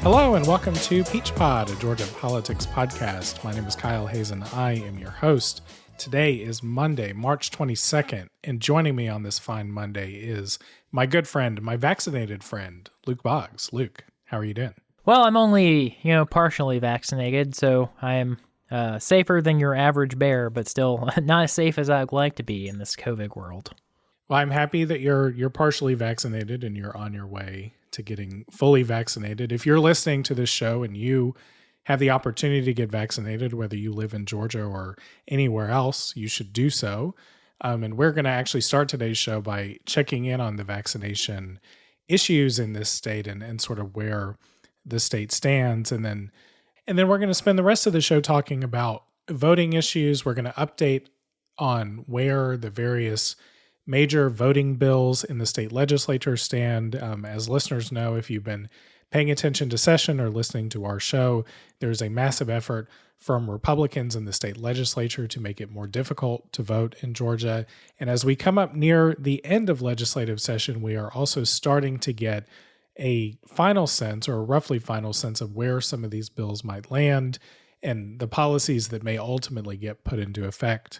Hello and welcome to Peach Pod, a Georgia politics podcast. My name is Kyle Hazen. I am your host. Today is Monday, March 22nd, and joining me on this fine Monday is my good friend, my vaccinated friend, Luke Boggs. Luke, how are you doing? Well, I'm only, partially vaccinated, so I am safer than your average bear, but still not as safe as I'd like to be in this COVID world. Well, I'm happy that you're partially vaccinated and you're on your way to getting fully vaccinated. If you're listening to this show and you have the opportunity to get vaccinated, whether you live in Georgia or anywhere else, you should do so. And we're going to actually start today's show by checking in on the vaccination issues in this state and sort of where the state stands. And then we're going to spend the rest of the show talking about voting issues. We're going to update on where the various major voting bills in the state legislature stand. As listeners know, if you've been paying attention to session or listening to our show, there's a massive effort from Republicans in the state legislature to make it more difficult to vote in Georgia. And as we come up near the end of legislative session, we are also starting to get a final sense, or a roughly final sense, of where some of these bills might land and the policies that may ultimately get put into effect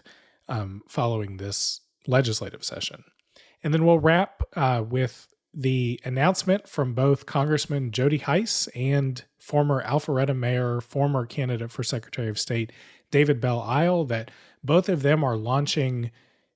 following this legislative session. And then we'll wrap with the announcement from both Congressman Jody Hice and former Alpharetta Mayor, former candidate for Secretary of State David Bell Isle, that both of them are launching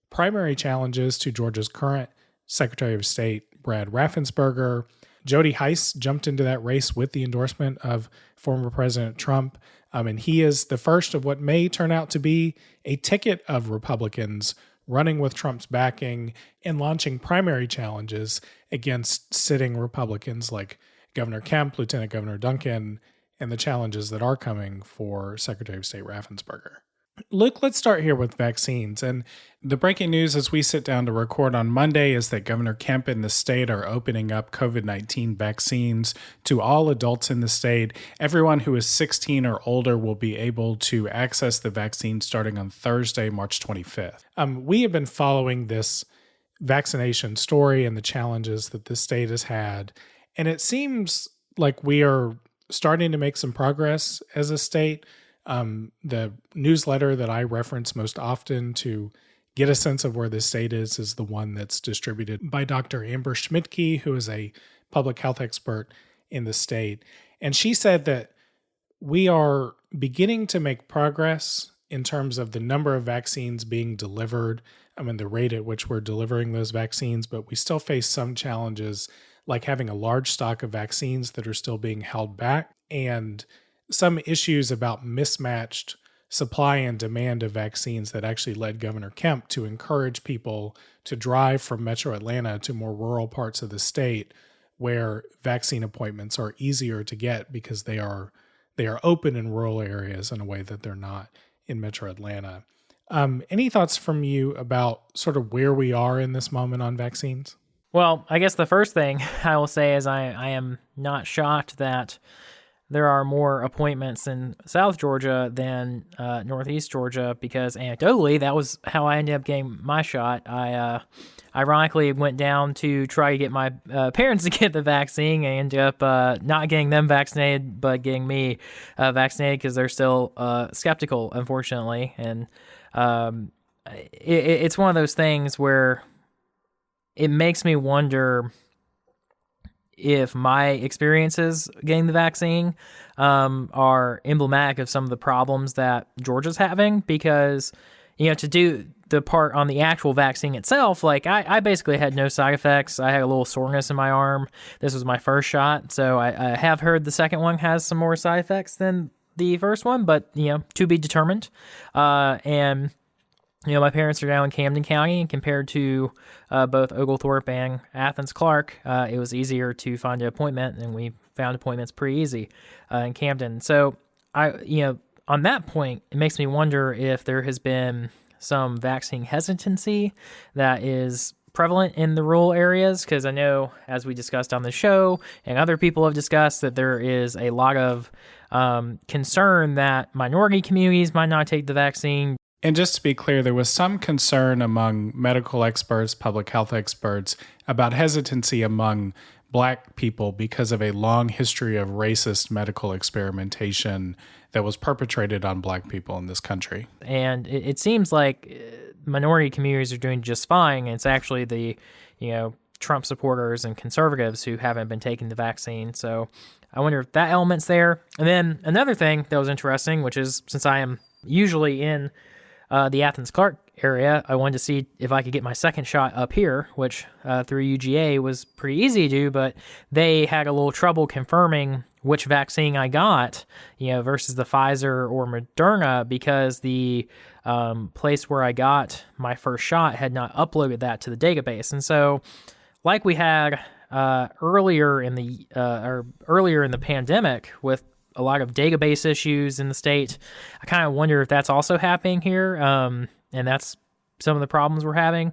primary challenges to Georgia's current Secretary of State Brad Raffensperger. Jody Hice jumped into that race with the endorsement of former President Trump, and he is the first of what may turn out to be a ticket of Republicans running with Trump's backing and launching primary challenges against sitting Republicans like Governor Kemp, Lieutenant Governor Duncan, and the challenges that are coming for Secretary of State Raffensperger. Luke, let's start here with vaccines. And the breaking news as we sit down to record on Monday is that Governor Kemp and the state are opening up COVID-19 vaccines to all adults in the state. Everyone who is 16 or older will be able to access the vaccine starting on Thursday, March 25th. We have been following this vaccination story and the challenges that the state has had, and it seems like we are starting to make some progress as a state. The newsletter that I reference most often to get a sense of where the state is the one that's distributed by Dr. Amber Schmidtke, who is a public health expert in the state. And she said that we are beginning to make progress in terms of the number of vaccines being delivered, the rate at which we're delivering those vaccines, but we still face some challenges like having a large stock of vaccines that are still being held back, and some issues about mismatched supply and demand of vaccines that actually led Governor Kemp to encourage people to drive from Metro Atlanta to more rural parts of the state where vaccine appointments are easier to get because they are open in rural areas in a way that they're not in Metro Atlanta. Any thoughts from you about sort of where we are in this moment on vaccines? Well, I guess the first thing I will say is I am not shocked that there are more appointments in South Georgia than Northeast Georgia, because anecdotally, that was how I ended up getting my shot. I ironically went down to try to get my parents to get the vaccine. I ended up not getting them vaccinated, but getting me vaccinated because they're still skeptical, unfortunately. And it's one of those things where it makes me wonder if my experiences getting the vaccine are emblematic of some of the problems that Georgia's having, because, to do the part on the actual vaccine itself, like I basically had no side effects. I had a little soreness in my arm. This was my first shot, so I have heard the second one has some more side effects than the first one, but, to be determined. And my parents are down in Camden County, and compared to both Oglethorpe and Athens Clark, it was easier to find an appointment, and we found appointments pretty easy in Camden. So on that point, it makes me wonder if there has been some vaccine hesitancy that is prevalent in the rural areas, because I know, as we discussed on the show and other people have discussed, that there is a lot of concern that minority communities might not take the vaccine. And just to be clear, there was some concern among medical experts, public health experts, about hesitancy among Black people because of a long history of racist medical experimentation that was perpetrated on Black people in this country. And it seems like minority communities are doing just fine. It's actually the, Trump supporters and conservatives who haven't been taking the vaccine. So I wonder if that element's there. And then another thing that was interesting, which is since I am usually in the Athens-Clarke area, I wanted to see if I could get my second shot up here, which through UGA was pretty easy to do, but they had a little trouble confirming which vaccine I got, versus the Pfizer or Moderna, because the place where I got my first shot had not uploaded that to the database. And so, like we had earlier in the pandemic with a lot of database issues in the state, I kind of wonder if that's also happening here, and that's some of the problems we're having.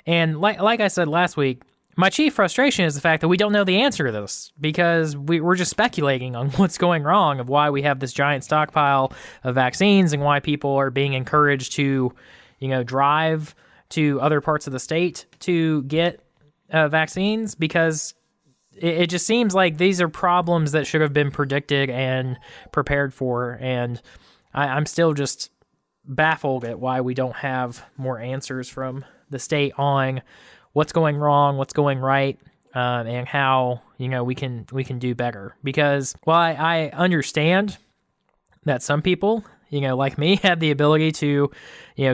And like I said last week, my chief frustration is the fact that we don't know the answer to this, because we're just speculating on what's going wrong, of why we have this giant stockpile of vaccines and why people are being encouraged to, drive to other parts of the state to get vaccines, because it just seems like these are problems that should have been predicted and prepared for. And I'm still just baffled at why we don't have more answers from the state on what's going wrong, what's going right, and how, we can do better. Because while I understand that some people, like me, have the ability to,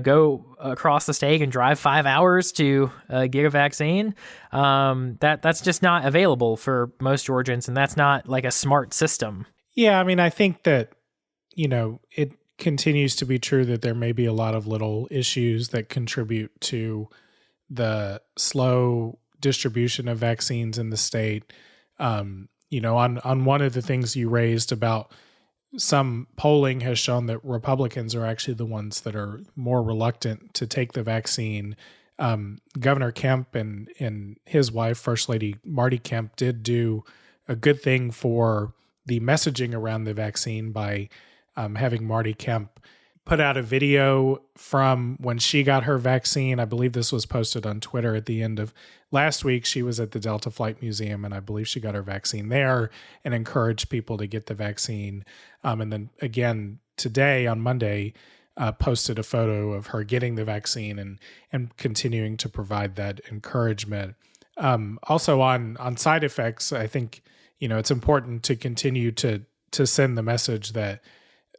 go across the state and drive 5 hours to get a vaccine, that's just not available for most Georgians, and that's not like a smart system. Yeah, I mean, I think that, it continues to be true that there may be a lot of little issues that contribute to the slow distribution of vaccines in the state. On one of the things you raised about some polling has shown that Republicans are actually the ones that are more reluctant to take the vaccine. Governor Kemp and his wife, First Lady Marty Kemp, did do a good thing for the messaging around the vaccine by having Marty Kemp put out a video from when she got her vaccine. I believe this was posted on Twitter at the end of last week. She was at the Delta Flight Museum, and I believe she got her vaccine there and encouraged people to get the vaccine. And then again today on Monday, posted a photo of her getting the vaccine and continuing to provide that encouragement. Also on side effects, I think, it's important to continue to send the message that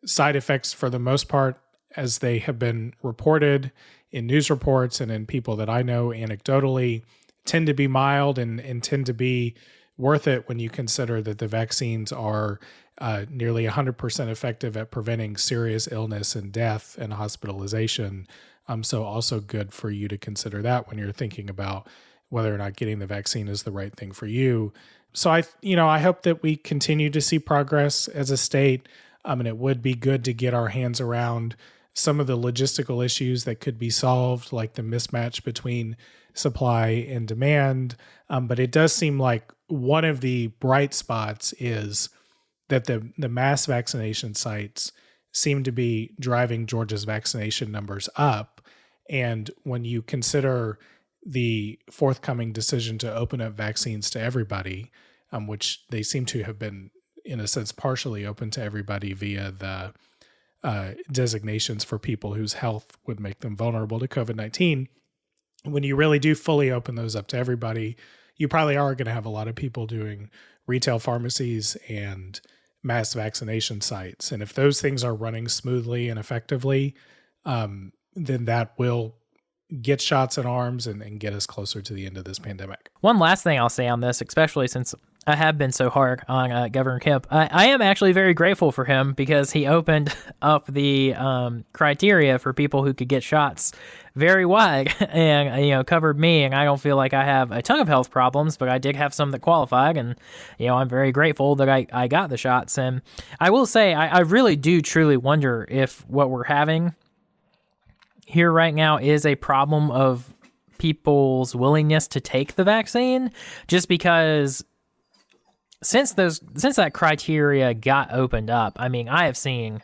side effects, for the most part, as they have been reported in news reports and in people that I know anecdotally, tend to be mild and tend to be worth it when you consider that the vaccines are nearly 100% effective at preventing serious illness and death and hospitalization. So also good for you to consider that when you're thinking about whether or not getting the vaccine is the right thing for you. So I hope that we continue to see progress as a state. And it would be good to get our hands around some of the logistical issues that could be solved, like the mismatch between supply and demand. But it does seem like one of the bright spots is that the mass vaccination sites seem to be driving Georgia's vaccination numbers up. And when you consider the forthcoming decision to open up vaccines to everybody, which they seem to have been, in a sense, partially open to everybody via the designations for people whose health would make them vulnerable to COVID-19. When you really do fully open those up to everybody, you probably are going to have a lot of people doing retail pharmacies and mass vaccination sites. And if those things are running smoothly and effectively, then that will get shots in arms and get us closer to the end of this pandemic. One last thing I'll say on this, especially since I have been so hard on Governor Kemp, I am actually very grateful for him, because he opened up the criteria for people who could get shots very wide and, covered me. And I don't feel like I have a ton of health problems, but I did have some that qualified. And, I'm very grateful that I got the shots. And I will say, I really do truly wonder if what we're having here right now is a problem of people's willingness to take the vaccine, just because since that criteria got opened up, I mean, I have seen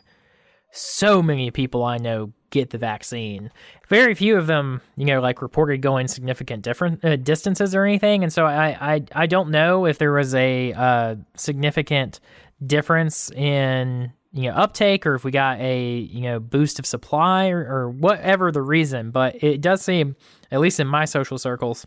so many people I know get the vaccine. Very few of them, like reported going significant different distances or anything. And so I don't know if there was a significant difference in uptake, or if we got a boost of supply, or whatever the reason. But it does seem, at least in my social circles,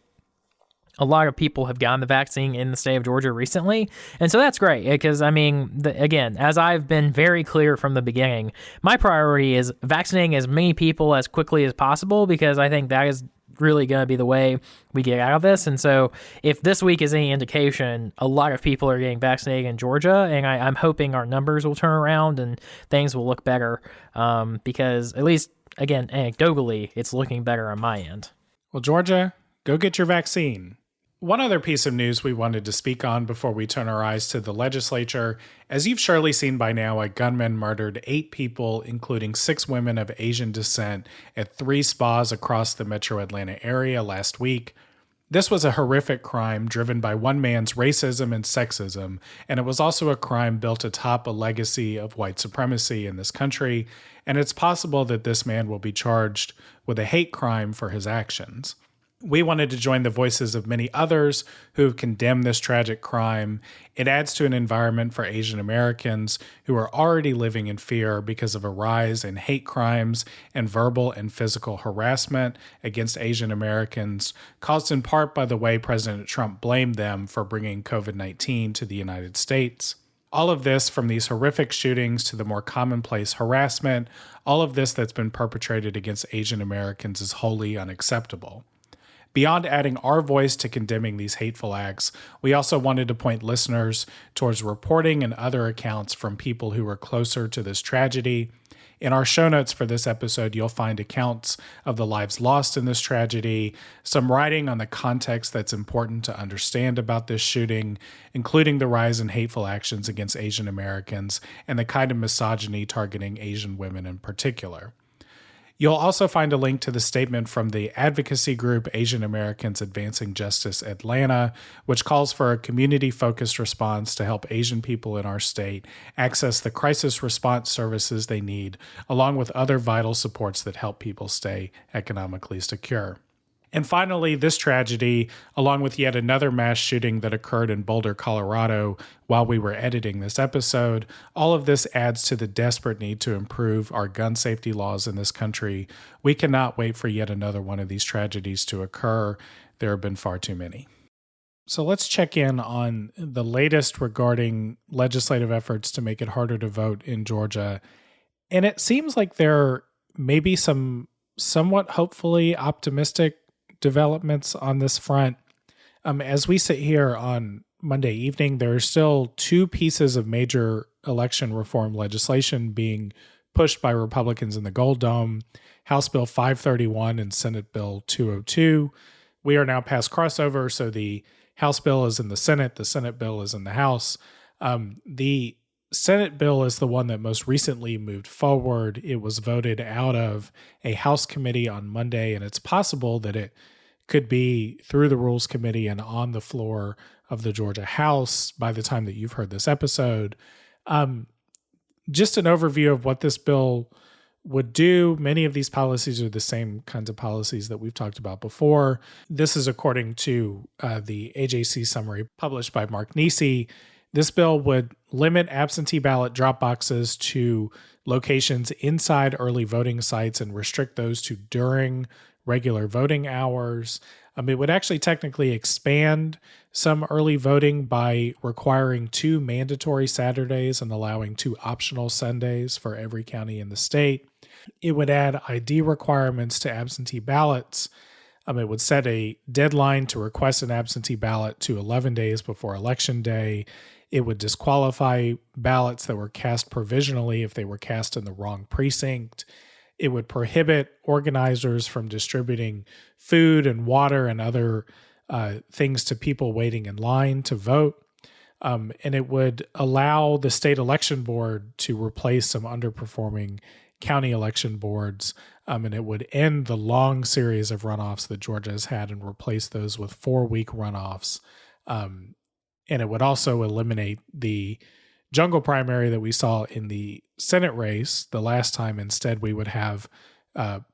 a lot of people have gotten the vaccine in the state of Georgia recently. And so that's great because, again, as I've been very clear from the beginning, my priority is vaccinating as many people as quickly as possible, because I think that is really going to be the way we get out of this. And so if this week is any indication, a lot of people are getting vaccinated in Georgia, and I'm hoping our numbers will turn around and things will look better, because at least, again, anecdotally, it's looking better on my end. Well, Georgia, go get your vaccine. One other piece of news we wanted to speak on before we turn our eyes to the legislature. As you've surely seen by now, a gunman murdered 8 people, including 6 women of Asian descent, at 3 spas across the metro Atlanta area last week. This was a horrific crime driven by one man's racism and sexism, and it was also a crime built atop a legacy of white supremacy in this country, and it's possible that this man will be charged with a hate crime for his actions. We wanted to join the voices of many others who have condemned this tragic crime. It adds to an environment for Asian Americans who are already living in fear because of a rise in hate crimes and verbal and physical harassment against Asian Americans, caused in part by the way President Trump blamed them for bringing COVID-19 to the United States. All of this, from these horrific shootings to the more commonplace harassment, all of this that's been perpetrated against Asian Americans is wholly unacceptable. Beyond adding our voice to condemning these hateful acts, we also wanted to point listeners towards reporting and other accounts from people who were closer to this tragedy. In our show notes for this episode, you'll find accounts of the lives lost in this tragedy, some writing on the context that's important to understand about this shooting, including the rise in hateful actions against Asian Americans and the kind of misogyny targeting Asian women in particular. You'll also find a link to the statement from the advocacy group Asian Americans Advancing Justice Atlanta, which calls for a community-focused response to help Asian people in our state access the crisis response services they need, along with other vital supports that help people stay economically secure. And finally, this tragedy, along with yet another mass shooting that occurred in Boulder, Colorado, while we were editing this episode, all of this adds to the desperate need to improve our gun safety laws in this country. We cannot wait for yet another one of these tragedies to occur. There have been far too many. So let's check in on the latest regarding legislative efforts to make it harder to vote in Georgia. And it seems like there may be some somewhat hopefully optimistic developments on this front. As we sit here on Monday evening, there are still 2 pieces of major election reform legislation being pushed by Republicans in the Gold Dome: House Bill 531 and Senate Bill 202. We are now past crossover, so the House bill is in the Senate, the Senate bill is in the House. The Senate bill is the one that most recently moved forward. It was voted out of a House committee on Monday, and it's possible that it could be through the Rules Committee and on the floor of the Georgia House by the time that you've heard this episode. Just an overview of what this bill would do. Many of these policies are the same kinds of policies that we've talked about before. This is according to the AJC summary published by Mark Nisi. This bill would limit absentee ballot drop boxes to locations inside early voting sites and restrict those to during regular voting hours. It would actually technically expand some early voting by requiring 2 mandatory Saturdays and allowing 2 optional Sundays for every county in the state. It would add ID requirements to absentee ballots. It would set a deadline to request an absentee ballot to 11 days before Election Day. It would disqualify ballots that were cast provisionally if they were cast in the wrong precinct. It would prohibit organizers from distributing food and water and other things to people waiting in line to vote. And it would allow the state election board to replace some underperforming county election boards. And it would end the long series of runoffs that Georgia has had and replace those with 4-week runoffs. And it would also eliminate the jungle primary that we saw in the Senate race the last time. Instead, we would have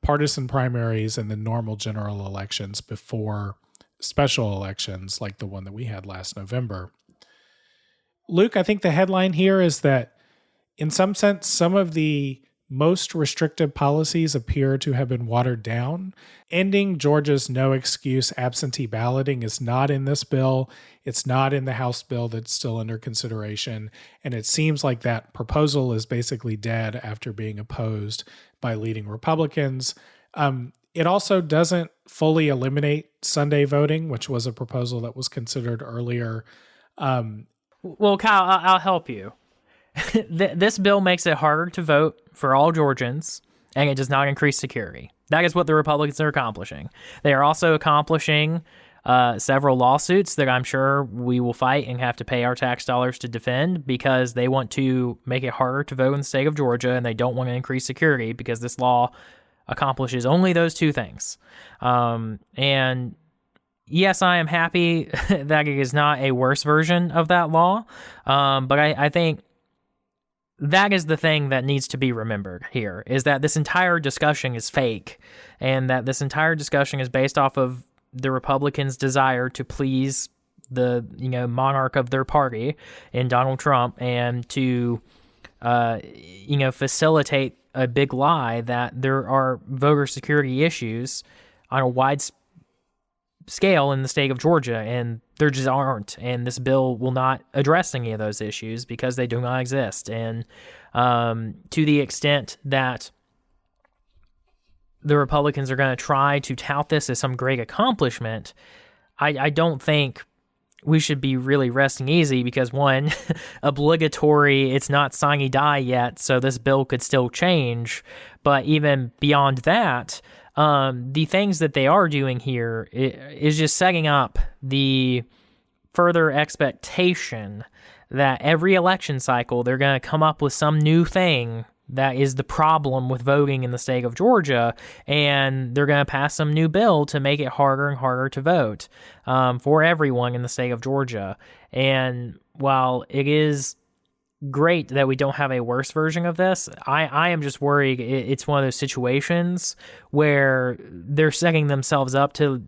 partisan primaries and the normal general elections before special elections like the one that we had last November. Luke, I think the headline here is that in some sense, some of the most restrictive policies appear to have been watered down. Ending Georgia's no excuse absentee balloting is not in this bill. It's not in the House bill that's still under consideration. And it seems like that proposal is basically dead after being opposed by leading Republicans. It also doesn't fully eliminate Sunday voting, which was a proposal that was considered earlier. Well, Kyle, I'll help you. This bill makes it harder to vote for all Georgians, and it does not increase security. That is what the Republicans are accomplishing. They are also accomplishing several lawsuits that I'm sure we will fight and have to pay our tax dollars to defend because they want to make it harder to vote in the state of Georgia, and they don't want to increase security because this law accomplishes only those two things. And yes, I am happy that it is not a worse version of that law, but I think that is the thing that needs to be remembered here, is that this entire discussion is fake, and that this entire discussion is based off of the Republicans' desire to please the monarch of their party in Donald Trump, and to facilitate a big lie that there are voter security issues on a wide scale in the state of Georgia, and there just aren't. And this bill will not address any of those issues because they do not exist. And to the extent that the Republicans are going to try to tout this as some great accomplishment, I don't think we should be really resting easy because, one, obligatory, it's not sine die yet, so this bill could still change. But even beyond that, the things that they are doing here is just setting up the further expectation that every election cycle they're going to come up with some new thing that is the problem with voting in the state of Georgia, and they're going to pass some new bill to make it harder and harder to vote for everyone in the state of Georgia. And while it is great that we don't have a worse version of this, I am just worried it's one of those situations where they're setting themselves up to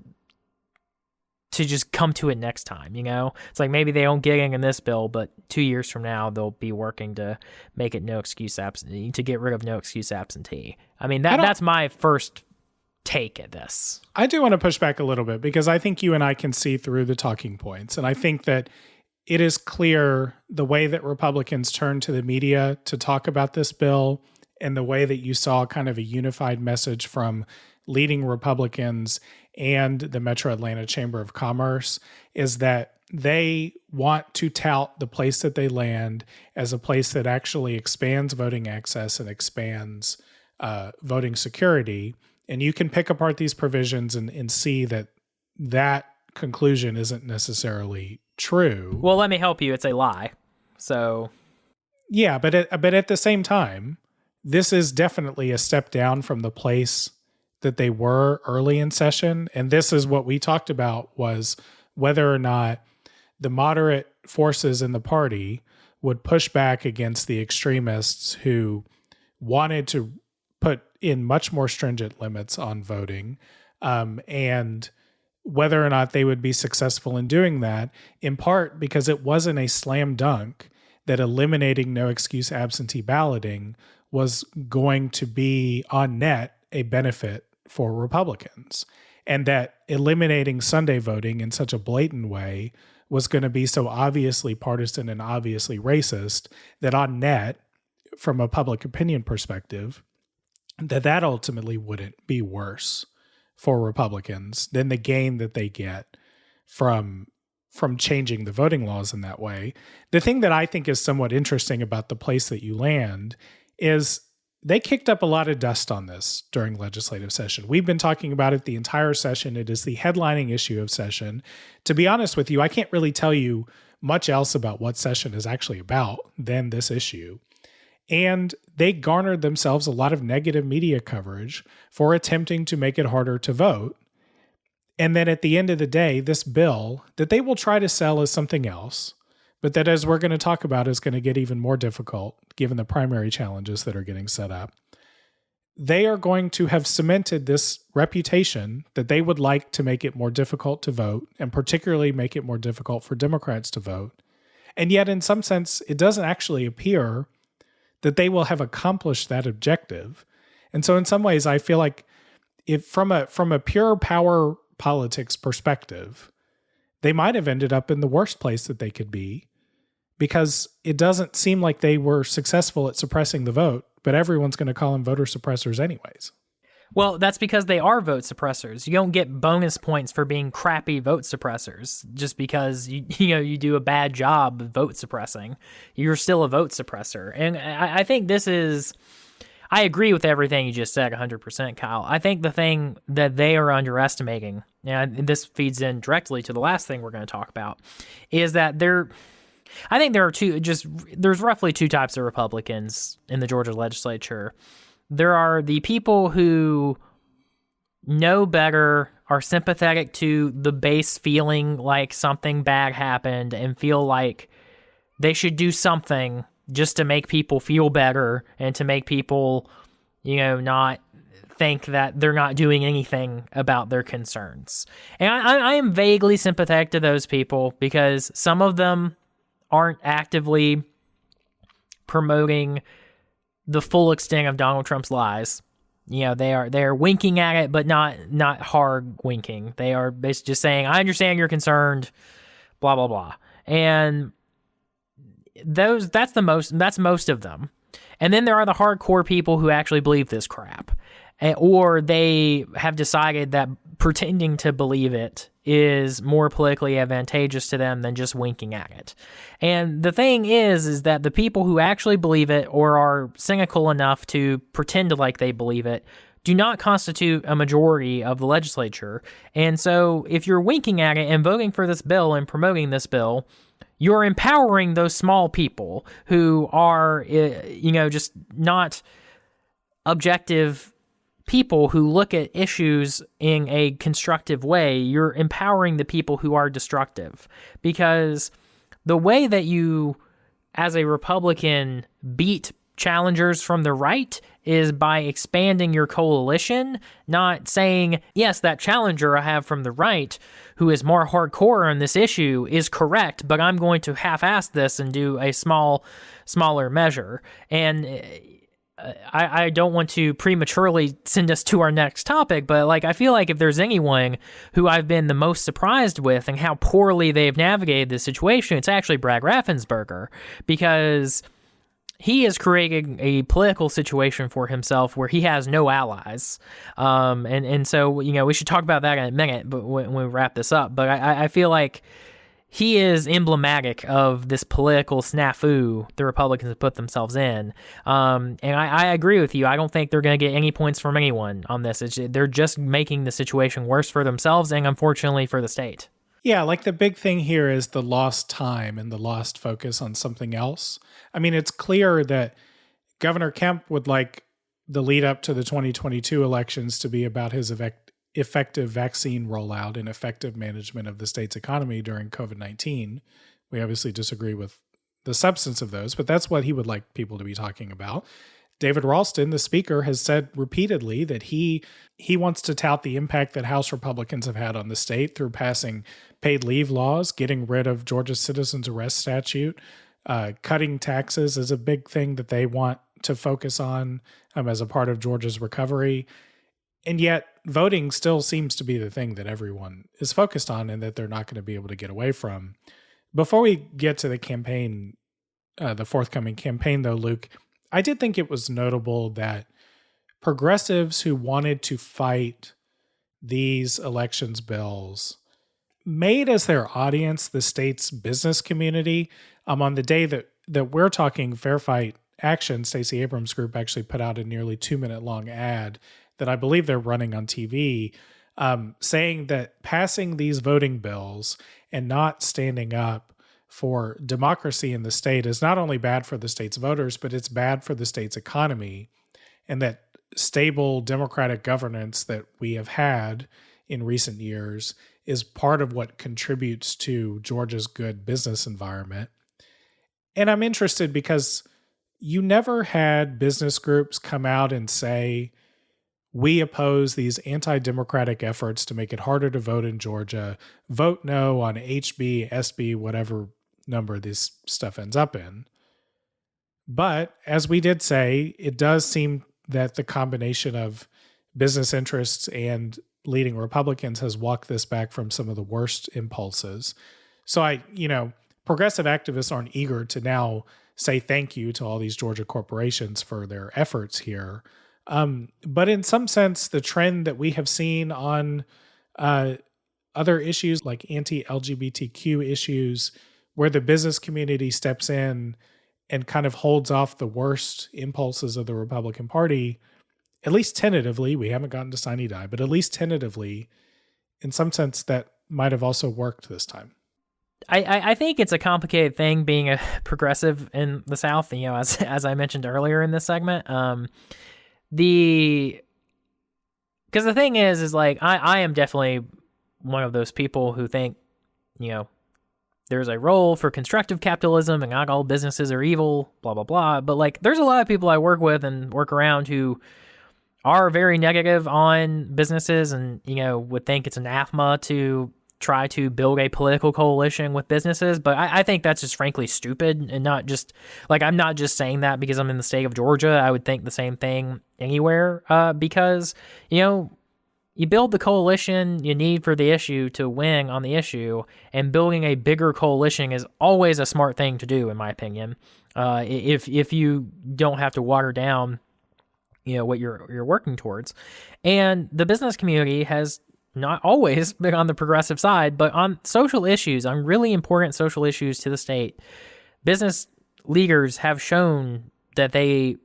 just come to it next time. It's like maybe they don't get in this bill, but 2 years from now they'll be working to make it no excuse absentee, to get rid of no excuse absentee. I mean, that's my first take at this. I do want to push back a little bit because I think you and I can see through the talking points, and I think that it is clear the way that Republicans turned to the media to talk about this bill, and the way that you saw kind of a unified message from leading Republicans and the Metro Atlanta Chamber of Commerce, is that they want to tout the place that they land as a place that actually expands voting access and expands voting security. And you can pick apart these provisions and see that conclusion isn't necessarily true. Well, let me help you. It's a lie. So yeah, but at the same time, this is definitely a step down from the place that they were early in session. And this is what we talked about, was whether or not the moderate forces in the party would push back against the extremists who wanted to put in much more stringent limits on voting, and whether or not they would be successful in doing that, in part because it wasn't a slam dunk that eliminating no excuse absentee balloting was going to be on net a benefit for Republicans, and that eliminating Sunday voting in such a blatant way was going to be so obviously partisan and obviously racist that on net, from a public opinion perspective, that ultimately wouldn't be worse for Republicans than the gain that they get from changing the voting laws in that way. The thing that I think is somewhat interesting about the place that you land is they kicked up a lot of dust on this during legislative session. We've been talking about it the entire session. It is the headlining issue of session. To be honest with you, I can't really tell you much else about what session is actually about than this issue. And they garnered themselves a lot of negative media coverage for attempting to make it harder to vote. And then at the end of the day, this bill that they will try to sell as something else, but that, as we're going to talk about, is going to get even more difficult given the primary challenges that are getting set up. they are going to have cemented this reputation that they would like to make it more difficult to vote, and particularly make it more difficult for Democrats to vote. And yet, in some sense, it doesn't actually appear that they will have accomplished that objective. And so in some ways, I feel like if from a pure power politics perspective, they might have ended up in the worst place that they could be, because it doesn't seem like they were successful at suppressing the vote, but everyone's going to call them voter suppressors anyways. Well, that's because they are vote suppressors. You don't get bonus points for being crappy vote suppressors just because you do a bad job of vote suppressing. You're still a vote suppressor. And I think I agree with everything you just said 100%, Kyle. I think the thing that they are underestimating, and this feeds in directly to the last thing we're going to talk about, is that I think there's roughly two types of Republicans in the Georgia legislature. There are the people who know better, are sympathetic to the base feeling like something bad happened and feel like they should do something just to make people feel better and to make people, not think that they're not doing anything about their concerns. And I am vaguely sympathetic to those people because some of them aren't actively promoting the full extent of Donald Trump's lies. They're winking at it, but not hard winking. They are basically just saying, I understand you're concerned, blah, blah, blah. And that's most of them. And then there are the hardcore people who actually believe this crap. Or they have decided that pretending to believe it is more politically advantageous to them than just winking at it. And the thing is that the people who actually believe it or are cynical enough to pretend like they believe it do not constitute a majority of the legislature. And so if you're winking at it and voting for this bill and promoting this bill, you're empowering those small people who are, just not objective people who look at issues in a constructive way. You're empowering the people who are destructive, because the way that you, as a Republican, beat challengers from the right is by expanding your coalition, not saying, yes, that challenger I have from the right who is more hardcore on this issue is correct, but I'm going to half-ass this and do a smaller measure. And I don't want to prematurely send us to our next topic, but I feel like if there's anyone who I've been the most surprised with and how poorly they've navigated this situation, it's actually Brad Raffensperger, because he is creating a political situation for himself where he has no allies. And so, we should talk about that in a minute, but when we wrap this up. But I feel like he is emblematic of this political snafu the Republicans have put themselves in. And I agree with you. I don't think they're going to get any points from anyone on this. They're just making the situation worse for themselves and, unfortunately, for the state. Yeah, the big thing here is the lost time and the lost focus on something else. I mean, it's clear that Governor Kemp would like the lead up to the 2022 elections to be about his effective vaccine rollout and effective management of the state's economy during COVID-19. We obviously disagree with the substance of those, but that's what he would like people to be talking about. David Ralston, the speaker, has said repeatedly that he wants to tout the impact that House Republicans have had on the state through passing paid leave laws, getting rid of Georgia's citizens arrest statute, cutting taxes is a big thing that they want to focus on as a part of Georgia's recovery. And yet voting still seems to be the thing that everyone is focused on and that they're not going to be able to get away from. Before we get to the campaign, the forthcoming campaign, though, Luke, I did think it was notable that progressives who wanted to fight these elections bills made as their audience the state's business community. On the day that we're talking, Fair Fight Action, Stacey Abrams' group actually put out a nearly 2-minute long ad that I believe they're running on TV, saying that passing these voting bills and not standing up for democracy in the state is not only bad for the state's voters, but it's bad for the state's economy, and that stable democratic governance that we have had in recent years is part of what contributes to Georgia's good business environment. And I'm interested because you never had business groups come out and say we oppose these anti-democratic efforts to make it harder to vote in Georgia. Vote no on HB, SB, whatever number this stuff ends up in. But as we did say, it does seem that the combination of business interests and leading Republicans has walked this back from some of the worst impulses. So progressive activists aren't eager to now say thank you to all these Georgia corporations for their efforts here. But in some sense, the trend that we have seen on other issues like anti-LGBTQ issues, where the business community steps in and kind of holds off the worst impulses of the Republican Party, at least tentatively, we haven't gotten to sine die, but at least tentatively, in some sense, that might have also worked this time. I think it's a complicated thing being a progressive in the South, as I mentioned earlier in this segment. Because the thing is like, I am definitely one of those people who think, there's a role for constructive capitalism and not all businesses are evil, blah, blah, blah. But like, there's a lot of people I work with and work around who are very negative on businesses and, would think it's anathema to try to build a political coalition with businesses. But I think that's just frankly stupid, and not just like, I'm not just saying that because I'm in the state of Georgia. I would think the same thing anywhere, because, you build the coalition you need for the issue to win on the issue, and building a bigger coalition is always a smart thing to do, in my opinion. If you don't have to water down, what you're working towards. And the business community has not always been on the progressive side, but on social issues, on really important social issues to the state, business leaders have shown that they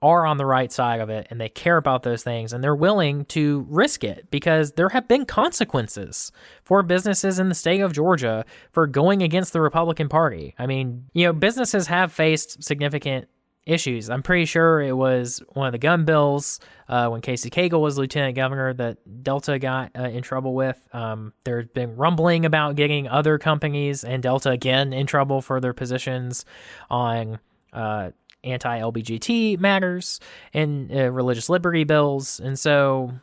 are on the right side of it and they care about those things and they're willing to risk it, because there have been consequences for businesses in the state of Georgia for going against the Republican Party. I mean, businesses have faced significant issues. I'm pretty sure it was one of the gun bills when Casey Cagle was lieutenant governor that Delta got in trouble with. There's been rumbling about getting other companies and Delta again in trouble for their positions on anti-LGBT matters and religious liberty bills. And so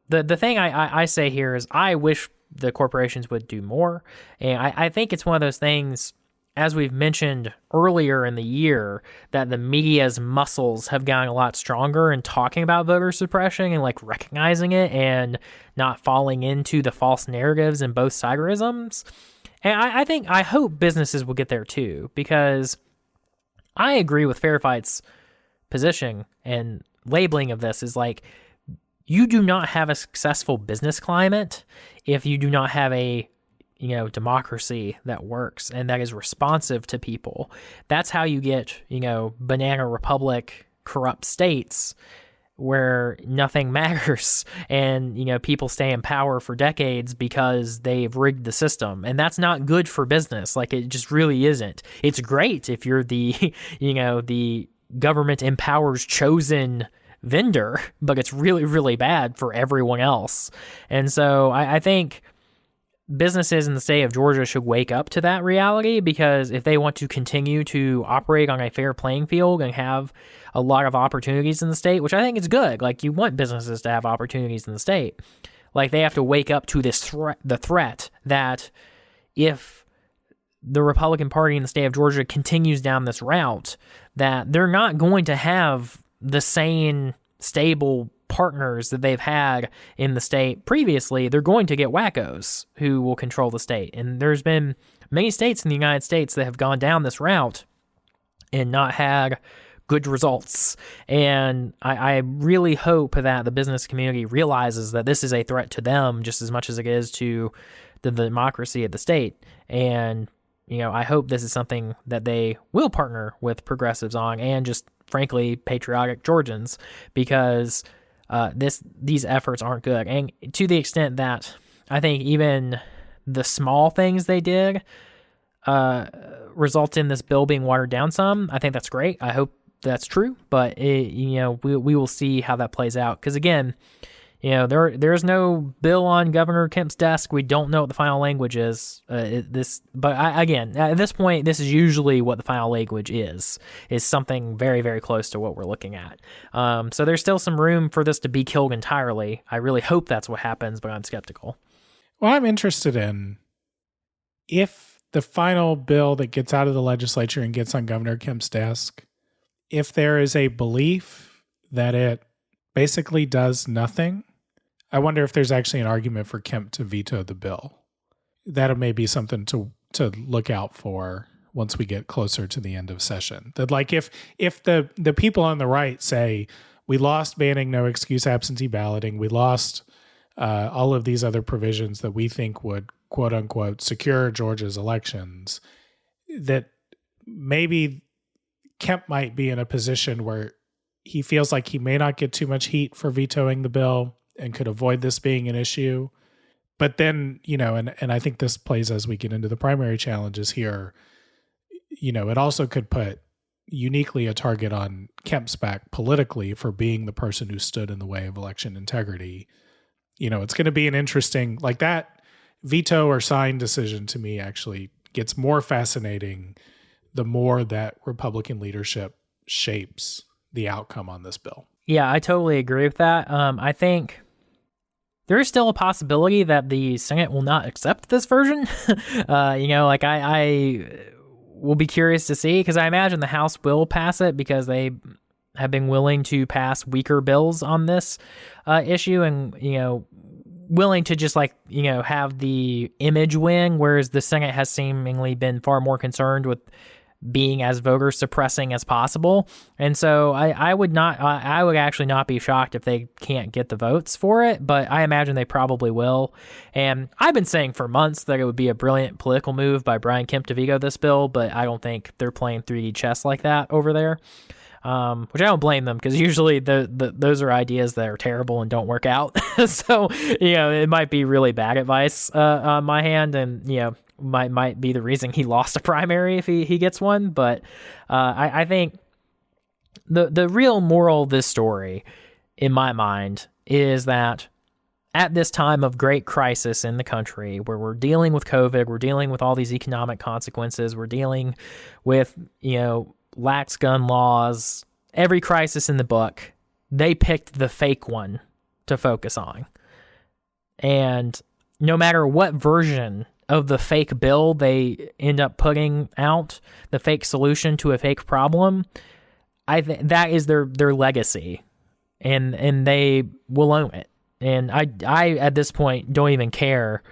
the thing I say here is I wish the corporations would do more. And I think it's one of those things, as we've mentioned earlier in the year, that the media's muscles have gotten a lot stronger in talking about voter suppression and like recognizing it and not falling into the false narratives and both siderisms. And I hope businesses will get there too, because I agree with Fair Fight's position and labeling of this is like, you do not have a successful business climate if you do not have a democracy that works and that is responsive to people. That's how you get, banana republic corrupt states where nothing matters and, people stay in power for decades because they've rigged the system. And that's not good for business. Like, it just really isn't. It's great if you're the, the government empowers chosen vendor, but it's really, really bad for everyone else. And so I think businesses in the state of Georgia should wake up to that reality, because if they want to continue to operate on a fair playing field and have a lot of opportunities in the state, which I think is good, like you want businesses to have opportunities in the state, like they have to wake up to this the threat that if the Republican Party in the state of Georgia continues down this route, that they're not going to have the same stable partners that they've had in the state previously. They're going to get wackos who will control the state. And there's been many states in the United States that have gone down this route and not had good results. And I really hope that the business community realizes that this is a threat to them just as much as it is to the democracy of the state. And, I hope this is something that they will partner with progressives on, and just frankly patriotic Georgians, because these efforts aren't good. And to the extent that I think even the small things they did result in this bill being watered down some, I think that's great. I hope that's true, but we will see how that plays out. Because again, There's no bill on Governor Kemp's desk. We don't know what the final language is. Again, at this point, this is usually what the final language is something very, very close to what we're looking at. So there's still some room for this to be killed entirely. I really hope that's what happens, but I'm skeptical. Well, I'm interested in if the final bill that gets out of the legislature and gets on Governor Kemp's desk, if there is a belief that it basically does nothing, I wonder if there's actually an argument for Kemp to veto the bill. That may be something to look out for once we get closer to the end of session. That like if the people on the right say, we lost banning no excuse absentee balloting, we lost all of these other provisions that we think would quote unquote secure Georgia's elections, that maybe Kemp might be in a position where he feels like he may not get too much heat for vetoing the bill and could avoid this being an issue. But then, and I think this plays as we get into the primary challenges here, it also could put uniquely a target on Kemp's back politically for being the person who stood in the way of election integrity. It's going to be an interesting, like that veto or sign decision to me actually gets more fascinating the more that Republican leadership shapes the outcome on this bill. Yeah, I totally agree with that. I think there is still a possibility that the Senate will not accept this version. I will be curious to see, because I imagine the House will pass it because they have been willing to pass weaker bills on this issue and, willing to just have the image win, whereas the Senate has seemingly been far more concerned with being as voter suppressing as possible. And so I would actually not be shocked if they can't get the votes for it, but I imagine they probably will. And I've been saying for months that it would be a brilliant political move by Brian Kemp to veto this bill, but I don't think they're playing 3D chess like that over there. Which I don't blame them, because usually those are ideas that are terrible and don't work out. So, it might be really bad advice on my hand, and, might be the reason he lost a primary if he gets one. But I think the real moral of this story, in my mind, is that at this time of great crisis in the country, where we're dealing with COVID, we're dealing with all these economic consequences, we're dealing with, lax gun laws, every crisis in the book, they picked the fake one to focus on. And no matter what version of the fake bill they end up putting out, the fake solution to a fake problem, that is their legacy, and they will own it. And I at this point don't even care.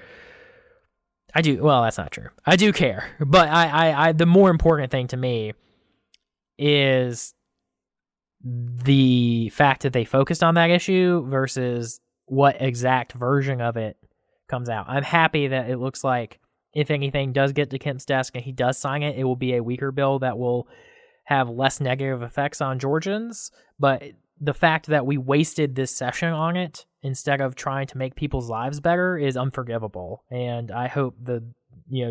I do. Well, that's not true. I do care, but I the more important thing to me is the fact that they focused on that issue versus what exact version of it comes out. I'm happy that it looks like, if anything does get to Kemp's desk and he does sign it, it will be a weaker bill that will have less negative effects on Georgians. But the fact that we wasted this session on it instead of trying to make people's lives better is unforgivable. And I hope the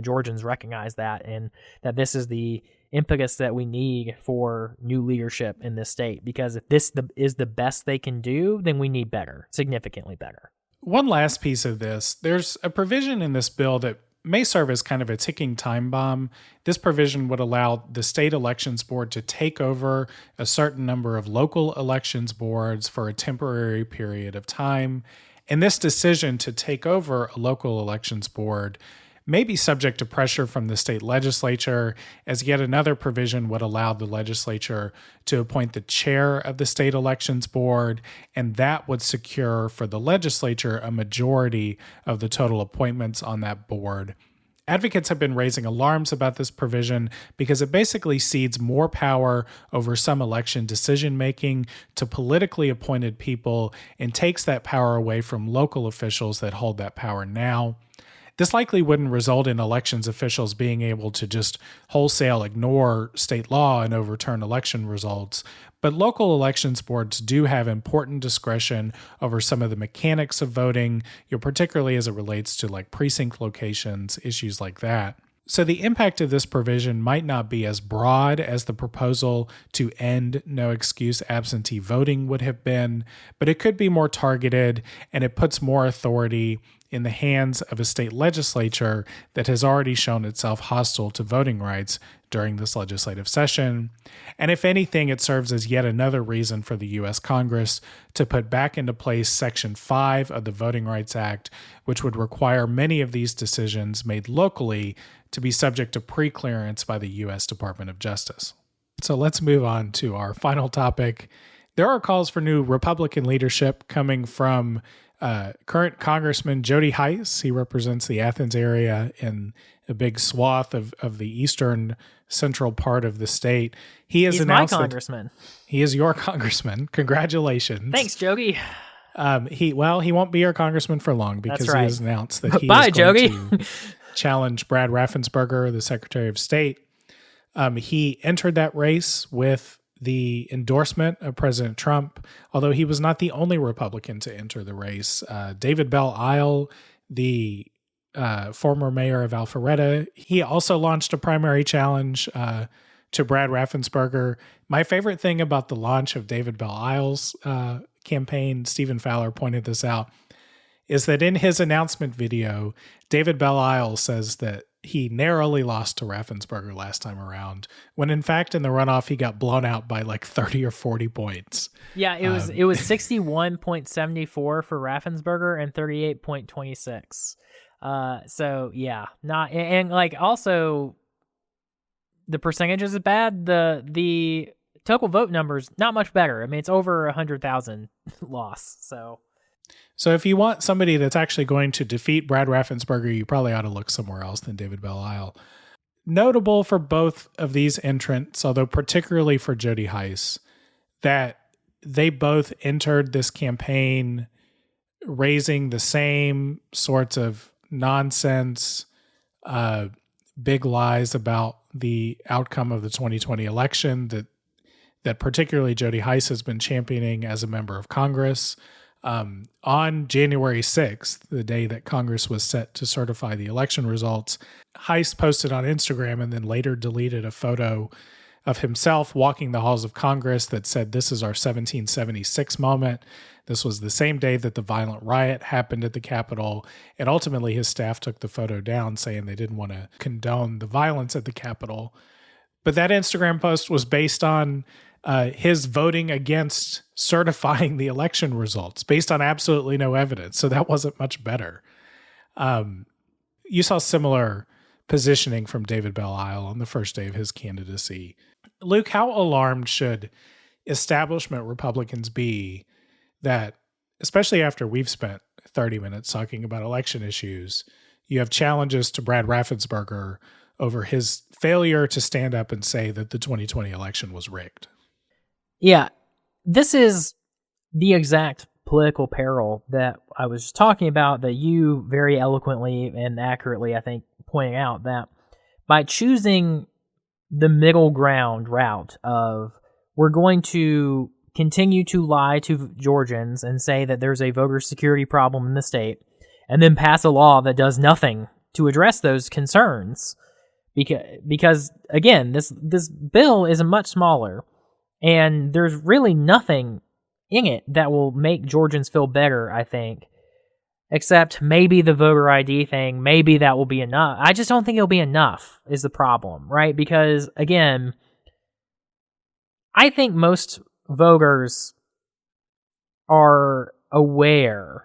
Georgians recognize that, and that this is the impetus that we need for new leadership in this state. Because if this is the best they can do, then we need better, significantly better. One last piece of this, there's a provision in this bill that may serve as kind of a ticking time bomb. This provision would allow the state elections board to take over a certain number of local elections boards for a temporary period of time. And this decision to take over a local elections board may be subject to pressure from the state legislature, as yet another provision would allow the legislature to appoint the chair of the state elections board, and that would secure for the legislature a majority of the total appointments on that board. Advocates have been raising alarms about this provision because it basically cedes more power over some election decision-making to politically appointed people and takes that power away from local officials that hold that power now. This likely wouldn't result in elections officials being able to just wholesale ignore state law and overturn election results, but local elections boards do have important discretion over some of the mechanics of voting, particularly as it relates to like precinct locations, issues like that. So the impact of this provision might not be as broad as the proposal to end no excuse absentee voting would have been, but it could be more targeted, and it puts more authority in the hands of a state legislature that has already shown itself hostile to voting rights during this legislative session. And if anything, it serves as yet another reason for the U.S. Congress to put back into place Section 5 of the Voting Rights Act, which would require many of these decisions made locally to be subject to pre-clearance by the U.S. Department of Justice. So let's move on to our final topic. There are calls for new Republican leadership coming from current Congressman Jody Hice. He represents the Athens area in a big swath of the eastern central part of the state. He's announced my congressman. He is your congressman. Congratulations. Thanks, Jody. He won't be your congressman for long because right. He has announced that he Bye, is going Jody. to challenge Brad Raffensperger, the Secretary of State. He entered that race with the endorsement of President Trump, although he was not the only Republican to enter the race. David Bell Isle, the former mayor of Alpharetta, he also launched a primary challenge to Brad Raffensperger. My favorite thing about the launch of David Bell Isle's campaign, Stephen Fowler pointed this out, is that in his announcement video, David Bell Isle says that he narrowly lost to Raffensperger last time around, when in fact in the runoff he got blown out by like 30 or 40 points. Yeah, it was 61.74 for Raffensperger and 38.26. So yeah, not and like also the percentages is bad. The total vote numbers not much better. I mean, it's over 100,000 loss. So if you want somebody that's actually going to defeat Brad Raffensperger, you probably ought to look somewhere else than David Bell Isle. Notable for both of these entrants, although particularly for Jody Hice, that they both entered this campaign raising the same sorts of nonsense, big lies about the outcome of the 2020 election that particularly Jody Hice has been championing as a member of Congress. On January 6th, the day that Congress was set to certify the election results, Hice posted on Instagram and then later deleted a photo of himself walking the halls of Congress that said, "This is our 1776 moment." This was the same day that the violent riot happened at the Capitol, and ultimately his staff took the photo down, saying they didn't want to condone the violence at the Capitol. But that Instagram post was based on his voting against certifying the election results based on absolutely no evidence. So that wasn't much better. You saw similar positioning from David Bell Isle on the first day of his candidacy. Luke, how alarmed should establishment Republicans be that, especially after we've spent 30 minutes talking about election issues, you have challenges to Brad Raffensperger over his failure to stand up and say that the 2020 election was rigged? Yeah, this is the exact political peril that I was talking about, that you very eloquently and accurately, I think, pointing out that by choosing the middle ground route of we're going to continue to lie to Georgians and say that there's a voter security problem in the state, and then pass a law that does nothing to address those concerns, because again, this bill is much smaller. And there's really nothing in it that will make Georgians feel better, I think, except maybe the voter ID thing. Maybe that will be enough. I just don't think it'll be enough is the problem, right? Because, again, I think most voters are aware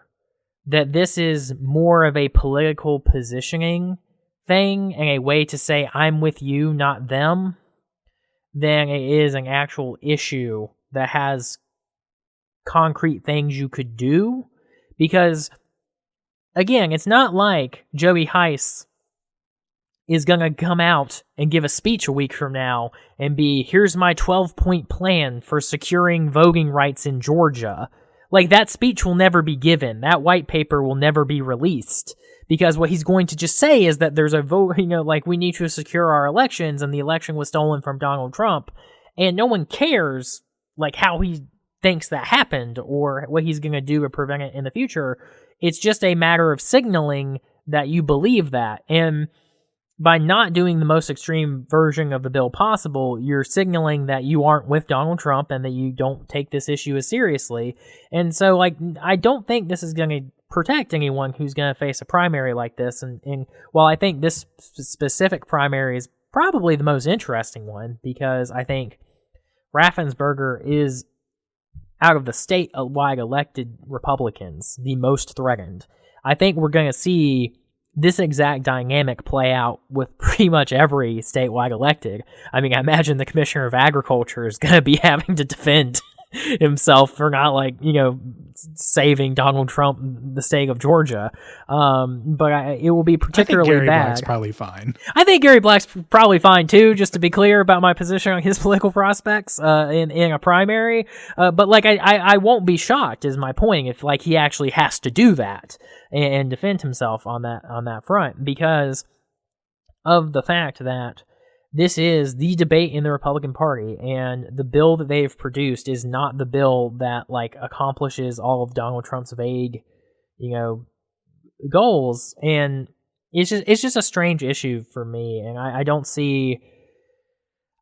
that this is more of a political positioning thing and a way to say, I'm with you, not them, than it is an actual issue that has concrete things you could do. Because, again, it's not like Jody Hice is going to come out and give a speech a week from now and be, here's my 12-point plan for securing voting rights in Georgia. Like, that speech will never be given. That white paper will never be released. Because what he's going to just say is that there's a vote, like, we need to secure our elections, and the election was stolen from Donald Trump, and no one cares, like, how he thinks that happened or what he's going to do to prevent it in the future. It's just a matter of signaling that you believe that. And by not doing the most extreme version of the bill possible, you're signaling that you aren't with Donald Trump and that you don't take this issue as seriously. And so, like, I don't think this is going to protect anyone who's going to face a primary like this. And while I think this specific primary is probably the most interesting one, because I think Raffensperger is, out of the state-wide elected Republicans, the most threatened. I think we're going to see this exact dynamic play out with pretty much every statewide elected. I mean, I imagine the Commissioner of Agriculture is going to be having to defend himself for not, like, you know, saving Donald Trump, the state of Georgia. But it will be particularly Gary bad. Black's probably fine. I think Gary Black's probably fine too, just to be clear about my position on his political prospects in a primary. But like, I won't be shocked, is my point, if like he actually has to do that and defend himself on that front, because of the fact that this is the debate in the Republican Party, and the bill that they've produced is not the bill that like accomplishes all of Donald Trump's vague, you know, goals. And it's just a strange issue for me, and I don't see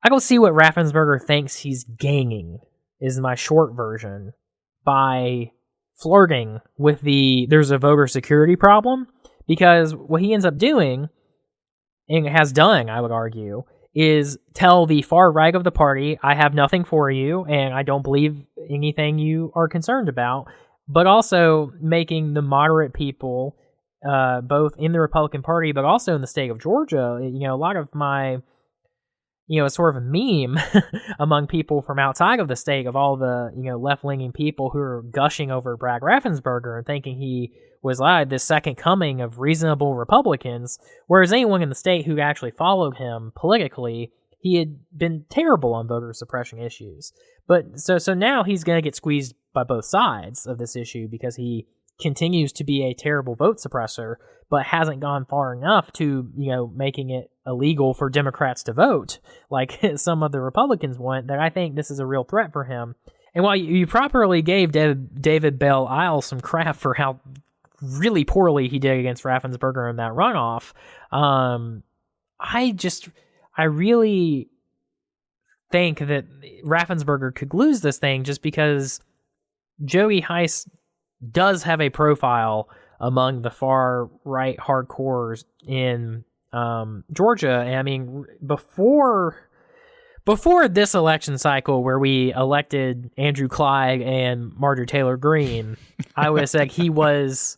what Raffensperger thinks he's gaining, is my short version, by flirting with there's a voter security problem, because what he ends up doing, and has done, I would argue, is tell the far right of the party, I have nothing for you, and I don't believe anything you are concerned about, but also making the moderate people, both in the Republican Party, but also in the state of Georgia, you know, a lot of my, you know, sort of a meme among people from outside of the state, of all the, you know, left-leaning people who are gushing over Brad Raffensperger and thinking he was this second coming of reasonable Republicans, whereas anyone in the state who actually followed him politically, he had been terrible on voter suppression issues. But so now he's going to get squeezed by both sides of this issue, because he continues to be a terrible vote suppressor, but hasn't gone far enough to, you know, making it illegal for Democrats to vote like some of the Republicans want, that I think this is a real threat for him. And while you properly gave David Bell Isle some crap for how really poorly he did against Raffensperger in that runoff, I really think that Raffensperger could lose this thing, just because Jody Heiss does have a profile among the far right hardcores in Georgia. And I mean, before this election cycle, where we elected Andrew Clyde and Marjorie Taylor Greene, I would have said he was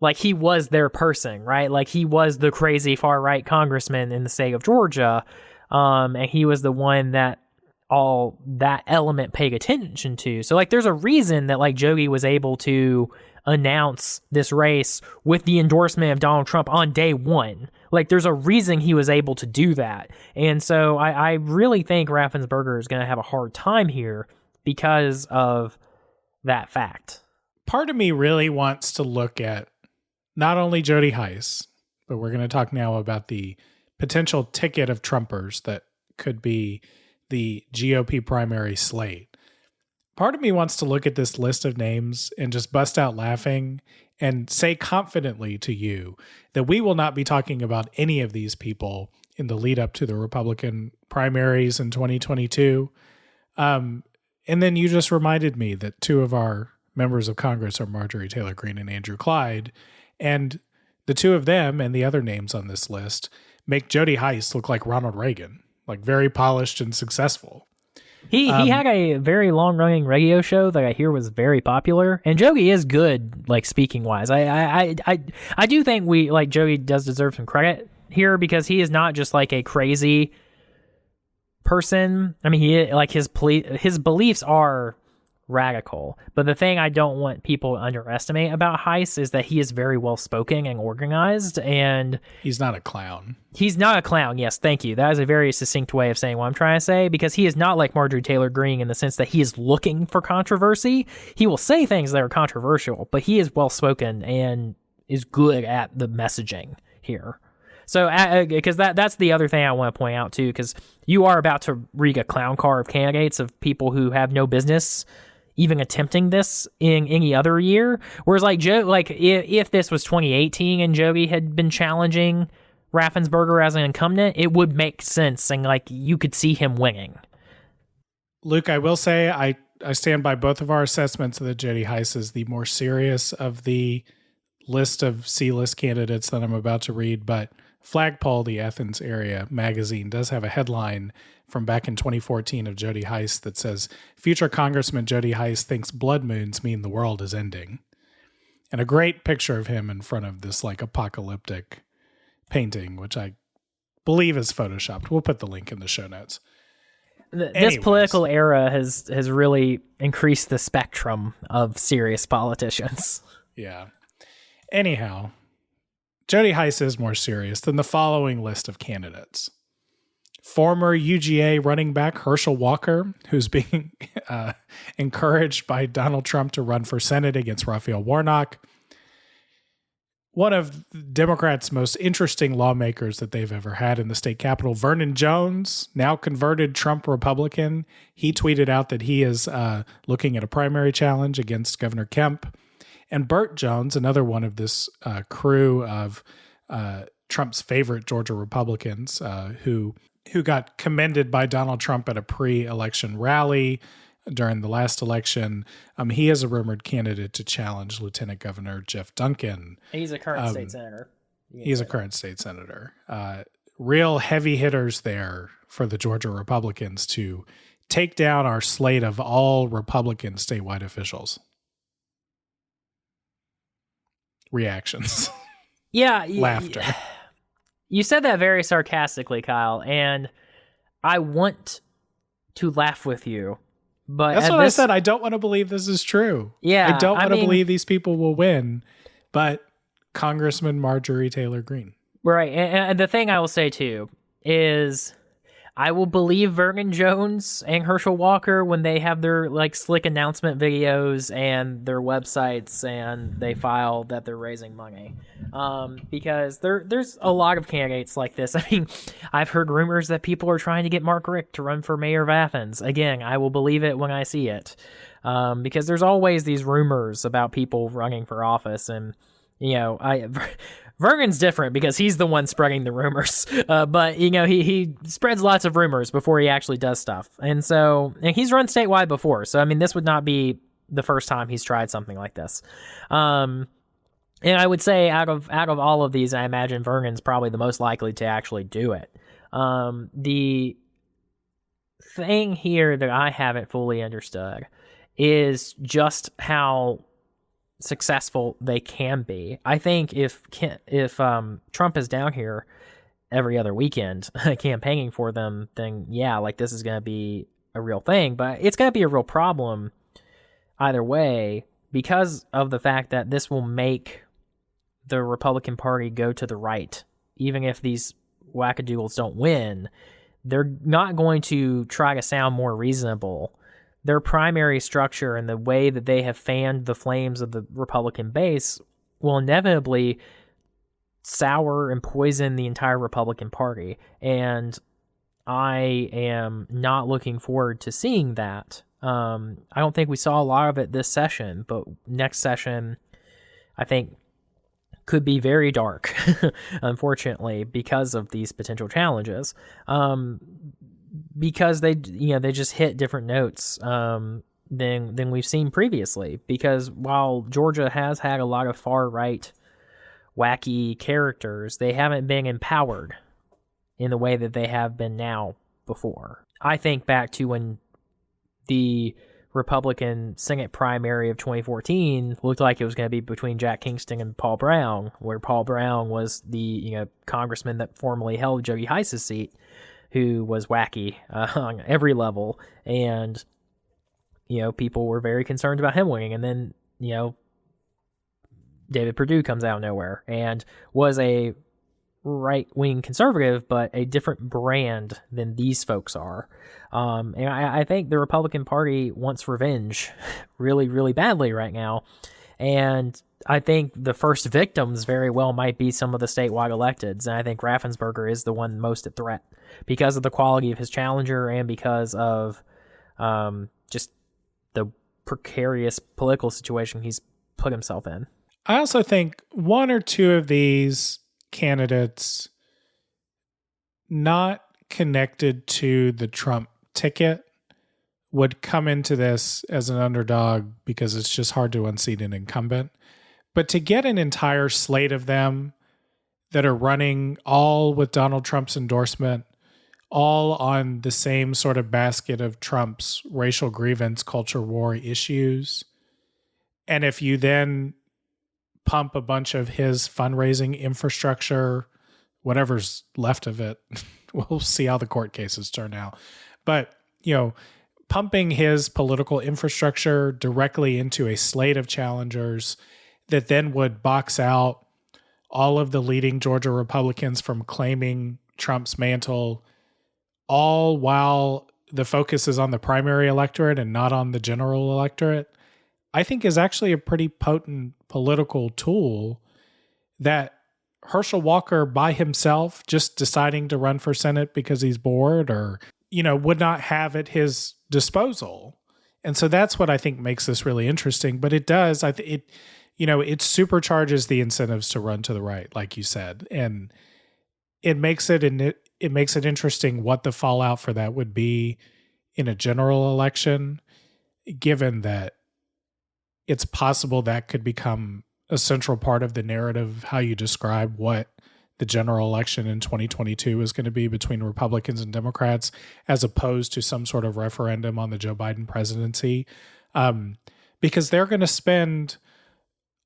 their person, right? Like, he was the crazy far right congressman in the state of Georgia, and he was the one that all that element paid attention to. So like, there's a reason that like Jody was able to announce this race with the endorsement of Donald Trump on day one. Like, there's a reason he was able to do that. And so I really think Raffensperger is going to have a hard time here because of that fact. Part of me really wants to look at not only Jody Heiss, but we're going to talk now about the potential ticket of Trumpers that could be the GOP primary slate. Part of me wants to look at this list of names and just bust out laughing and say confidently to you that we will not be talking about any of these people in the lead up to the Republican primaries in 2022. And then you just reminded me that two of our members of Congress are Marjorie Taylor Greene and Andrew Clyde. And the two of them and the other names on this list make Jody Heiss look like Ronald Reagan, like very polished and successful. He had a very long-running radio show that I hear was very popular, and Jody is good, like, speaking-wise. I do think Jody does deserve some credit here, because he is not just like a crazy person. I mean, his beliefs are radical, but the thing I don't want people to underestimate about Heiss is that he is very well spoken and organized, and he's not a clown. He's not a clown. Yes, thank you. That is a very succinct way of saying what I'm trying to say, because he is not like Marjorie Taylor Greene in the sense that he is looking for controversy. He will say things that are controversial, but he is well spoken and is good at the messaging here. So, because that's the other thing I want to point out too, because you are about to read a clown car of candidates of people who have no business even attempting this in any other year. Whereas like Joe, like if this was 2018 and Jody had been challenging Raffensperger as an incumbent, it would make sense, and like you could see him winning. Luke, I will say I stand by both of our assessments that Jody Heiss is the more serious of the list of C-list candidates that I'm about to read, but Flagpole, the Athens area magazine, does have a headline from back in 2014 of Jody Heiss that says, "Future Congressman Jody Heiss thinks blood moons mean the world is ending." And a great picture of him in front of this like apocalyptic painting, which I believe is photoshopped. We'll put the link in the show notes. This political era has really increased the spectrum of serious politicians. Yeah. Anyhow, Jody Heiss is more serious than the following list of candidates. Former UGA running back Herschel Walker, who's being encouraged by Donald Trump to run for Senate against Raphael Warnock. One of Democrats' most interesting lawmakers that they've ever had in the state capitol, Vernon Jones, now converted Trump Republican. He tweeted out that he is looking at a primary challenge against Governor Kemp. And Burt Jones, another one of this crew of Trump's favorite Georgia Republicans, who got commended by Donald Trump at a pre-election rally during the last election. He is a rumored candidate to challenge Lieutenant Governor Jeff Duncan. He's a current state senator. He's a current state senator. Real heavy hitters there for the Georgia Republicans to take down our slate of all Republican statewide officials. Reactions. Yeah. Laughter. You said that very sarcastically, Kyle, and I want to laugh with you. But that's what I said. I don't want to believe this is true. Yeah, I don't want to believe these people will win, but Congressman Marjorie Taylor Greene. Right. And the thing I will say, too, is I will believe Vernon Jones and Herschel Walker when they have their like slick announcement videos and their websites and they file that they're raising money. Because there's a lot of candidates like this. I mean, I've heard rumors that people are trying to get Mark Richt to run for mayor of Athens. Again, I will believe it when I see it. Because there's always these rumors about people running for office, and you know, Vernon's different because he's the one spreading the rumors. But, you know, he spreads lots of rumors before he actually does stuff. And so, and he's run statewide before. So, I mean, this would not be the first time he's tried something like this. And I would say out of all of these, I imagine Vernon's probably the most likely to actually do it. The thing here that I haven't fully understood is just how successful they can be. I think if Trump is down here every other weekend campaigning for them, then yeah, like this is going to be a real thing, but it's going to be a real problem either way because of the fact that this will make the Republican Party go to the right. Even if these wackadoodles don't win, they're not going to try to sound more reasonable. Their primary structure and the way that they have fanned the flames of the Republican base will inevitably sour and poison the entire Republican Party. And I am not looking forward to seeing that. I don't think we saw a lot of it this session, but next session, I think, could be very dark, unfortunately, because of these potential challenges. Because they just hit different notes than we've seen previously. Because while Georgia has had a lot of far right wacky characters, they haven't been empowered in the way that they have been now before. I think back to when the Republican Senate primary of 2014 looked like it was going to be between Jack Kingston and Paul Brown, where Paul Brown was the congressman that formerly held Jody Heiss's seat, who was wacky on every level, and people were very concerned about him winning. And then David Perdue comes out of nowhere and was a right-wing conservative, but a different brand than these folks are. And I think the Republican Party wants revenge really, really badly right now. And I think the first victims very well might be some of the statewide electeds. And I think Raffensperger is the one most at threat because of the quality of his challenger and because of just the precarious political situation he's put himself in. I also think one or two of these candidates not connected to the Trump ticket would come into this as an underdog because it's just hard to unseat an incumbent. But to get an entire slate of them that are running all with Donald Trump's endorsement, all on the same sort of basket of Trump's racial grievance, culture war issues, and if you then pump a bunch of his fundraising infrastructure, whatever's left of it, we'll see how the court cases turn out. But, pumping his political infrastructure directly into a slate of challengers that then would box out all of the leading Georgia Republicans from claiming Trump's mantle, all while the focus is on the primary electorate and not on the general electorate, I think is actually a pretty potent political tool that Herschel Walker by himself, just deciding to run for Senate because he's bored or, would not have at his disposal. And so that's what I think makes this really interesting. But it does, it supercharges the incentives to run to the right, like you said. And it makes it interesting what the fallout for that would be in a general election, given that it's possible that could become a central part of the narrative, how you describe what the general election in 2022 is going to be between Republicans and Democrats, as opposed to some sort of referendum on the Joe Biden presidency, because they're going to spend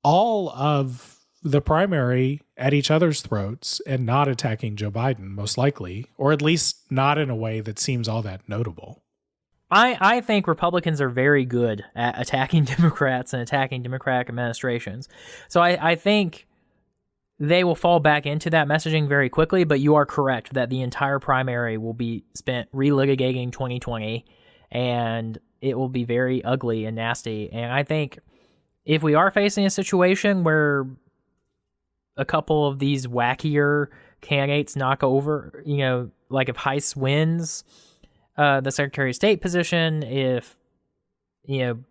all of the primary at each other's throats and not attacking Joe Biden, most likely, or at least not in a way that seems all that notable. I think Republicans are very good at attacking Democrats and attacking Democratic administrations. So I think they will fall back into that messaging very quickly, but you are correct that the entire primary will be spent relitigating 2020, and it will be very ugly and nasty. And I think if we are facing a situation where a couple of these wackier candidates knock over, like if Heiss wins the Secretary of State position, if,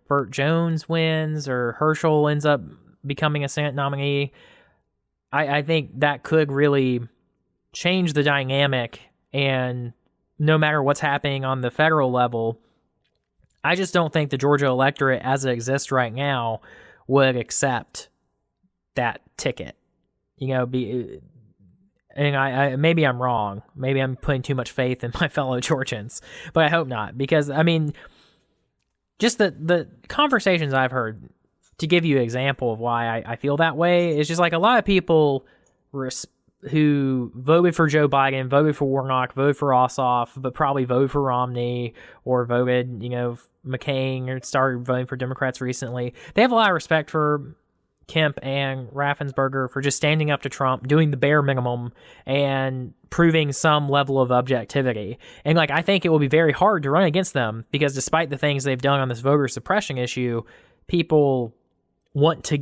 Burt Jones wins or Herschel ends up becoming a Senate nominee, I think that could really change the dynamic. And no matter what's happening on the federal level, I just don't think the Georgia electorate as it exists right now would accept that ticket. And I maybe I'm wrong. Maybe I'm putting too much faith in my fellow Georgians, but I hope not, because just the conversations I've heard, to give you an example of why I feel that way, is just like a lot of people who voted for Joe Biden, voted for Warnock, voted for Ossoff, but probably voted for Romney or voted, McCain, or started voting for Democrats recently. They have a lot of respect for Kemp and Raffensperger for just standing up to Trump, doing the bare minimum, and proving some level of objectivity. And I think it will be very hard to run against them, because despite the things they've done on this voter suppression issue, people want to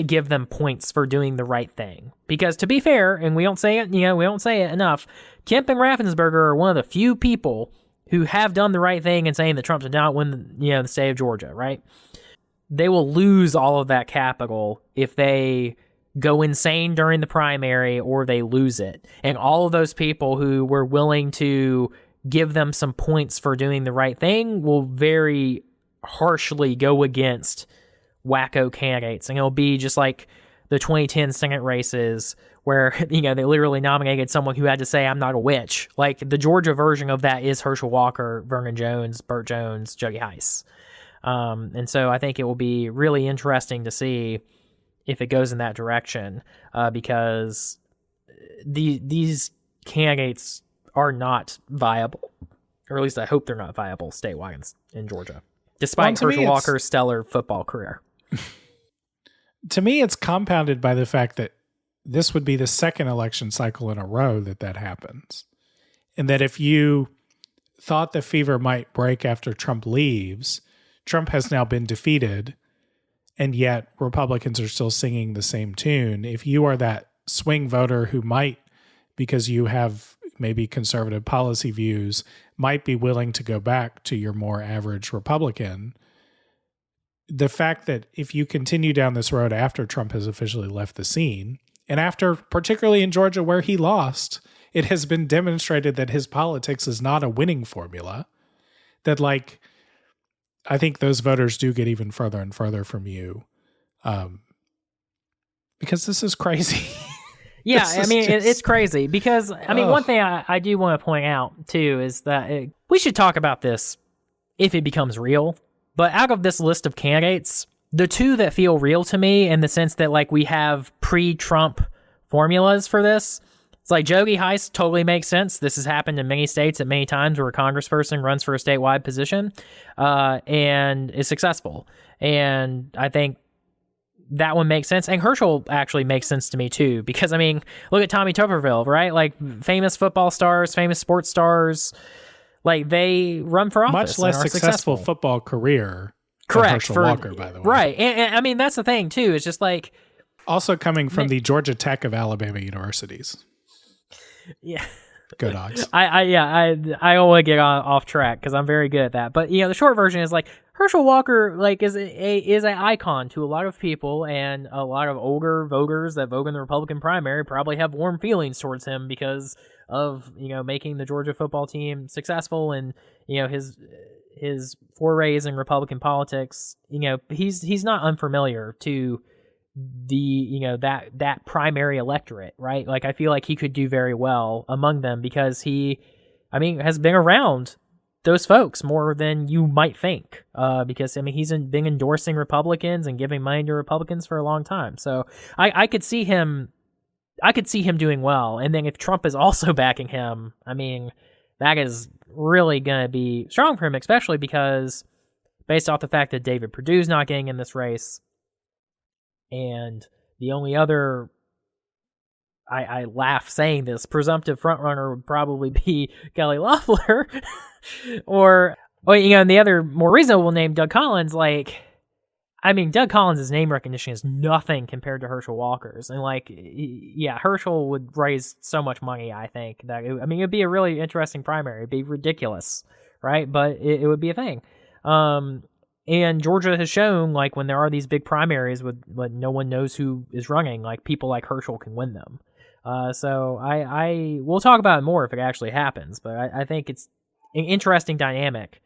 give them points for doing the right thing. Because to be fair, and we don't say it enough, Kemp and Raffensperger are one of the few people who have done the right thing in saying that Trump did not win the state of Georgia, right? They will lose all of that capital if they go insane during the primary or they lose it. And all of those people who were willing to give them some points for doing the right thing will very harshly go against wacko candidates. And it'll be just like the 2010 Senate races where, they literally nominated someone who had to say, "I'm not a witch." Like, the Georgia version of that is Herschel Walker, Vernon Jones, Burt Jones, Juggy Heiss. And so I think it will be really interesting to see if it goes in that direction, because these candidates are not viable, or at least I hope they're not viable statewide in Georgia, despite Herschel Walker's stellar football career. To me, it's compounded by the fact that this would be the second election cycle in a row that happens. And that if you thought the fever might break after Trump leaves, Trump has now been defeated, and yet Republicans are still singing the same tune. If you are that swing voter who might, because you have maybe conservative policy views, might be willing to go back to your more average Republican, the fact that if you continue down this road after Trump has officially left the scene, and after, particularly in Georgia where he lost, it has been demonstrated that his politics is not a winning formula, that like, I think those voters do get even further and further from you. Because this is crazy. Yeah, I mean, it's crazy because, I mean, one thing I do want to point out, too, is that we should talk about this if it becomes real. But out of this list of candidates, the two that feel real to me in the sense that, like, we have pre-Trump formulas for this, it's like Jody Heiss totally makes sense. This has happened in many states at many times where a congressperson runs for a statewide position and is successful. And I think that one makes sense. And Herschel actually makes sense to me too, because I mean, look at Tommy Tuberville, right? Like famous football stars, famous sports stars, like they run for office. Much less successful football career. Correct. Herschel Walker, by the way. Right. And I mean, that's the thing too. It's just like. Also coming from the Georgia Tech of Alabama universities. Yeah. Go Dogs. I don't want to get off track because I'm very good at that. But the short version is like Herschel Walker like is an icon to a lot of people, and a lot of older voters that vote in the Republican primary probably have warm feelings towards him because of making the Georgia football team successful, and his forays in Republican politics. He's not unfamiliar to the that primary electorate, right? Like I feel like he could do very well among them because he has been around those folks more than you might think, because he's been endorsing Republicans and giving money to Republicans for a long time. So I could see him doing well. And then if Trump is also backing him, that is really going to be strong for him, especially because based off the fact that David Perdue's not getting in this race. And the only other, I laugh saying this, presumptive frontrunner would probably be Kelly Loeffler, or and the other more reasonable name, Doug Collins. Doug Collins' name recognition is nothing compared to Herschel Walker's, and Herschel would raise so much money. I think that it'd be a really interesting primary. It'd be ridiculous, right? But it would be a thing. And Georgia has shown, when there are these big primaries when no one knows who is running, people like Herschel can win them. So we'll talk about it more if it actually happens, but I think it's an interesting dynamic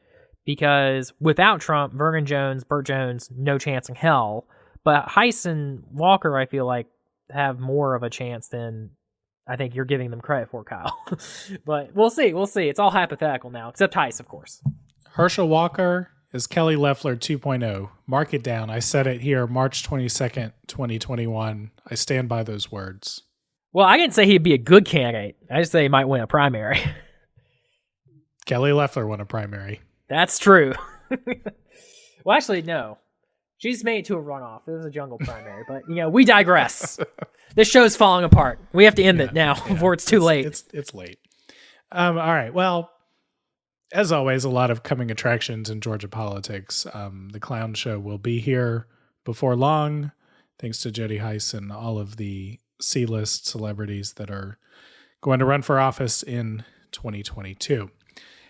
because without Trump, Vernon Jones, Burt Jones, no chance in hell. But Heiss and Walker, I feel like, have more of a chance than I think you're giving them credit for, Kyle. But we'll see. It's all hypothetical now, except Heiss, of course. Herschel Walker is Kelly Loeffler 2.0. Mark it down. I said it here, March 22nd, 2021. I stand by those words. Well, I didn't say he'd be a good candidate. I just say he might win a primary. Kelly Loeffler won a primary. That's true. Well, actually, no. She's made it to a runoff. It was a jungle primary. But, we digress. This show's falling apart. We have to end it now before it's too late. It's late. All right. Well, as always, a lot of coming attractions in Georgia politics. The Clown Show will be here before long, thanks to Jody Heiss and all of the C-list celebrities that are going to run for office in 2022.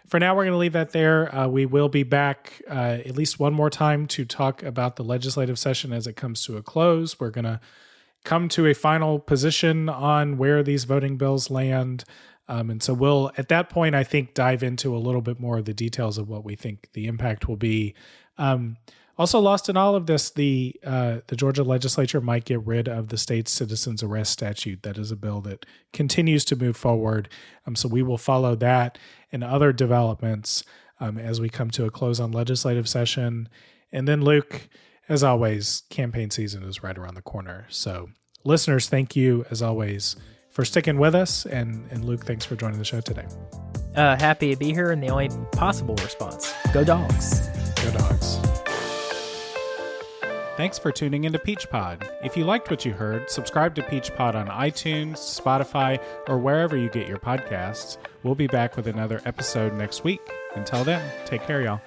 For now, we're going to leave that there. We will be back at least one more time to talk about the legislative session as it comes to a close. We're going to come to a final position on where these voting bills land. And so we'll, at that point, I think, dive into a little bit more of the details of what we think the impact will be. Also lost in all of this, the Georgia legislature might get rid of the state's citizens arrest statute. That is a bill that continues to move forward. So we will follow that and other developments as we come to a close on legislative session. And then, Luke, as always, campaign season is right around the corner. So listeners, thank you, as always, for sticking with us. And Luke, thanks for joining the show today. Happy to be here, and the only possible response, go Dogs. Go Dogs. Thanks for tuning into Peach Pod. If you liked what you heard, subscribe to Peach Pod on iTunes, Spotify, or wherever you get your podcasts. We'll be back with another episode next week. Until then, take care, y'all.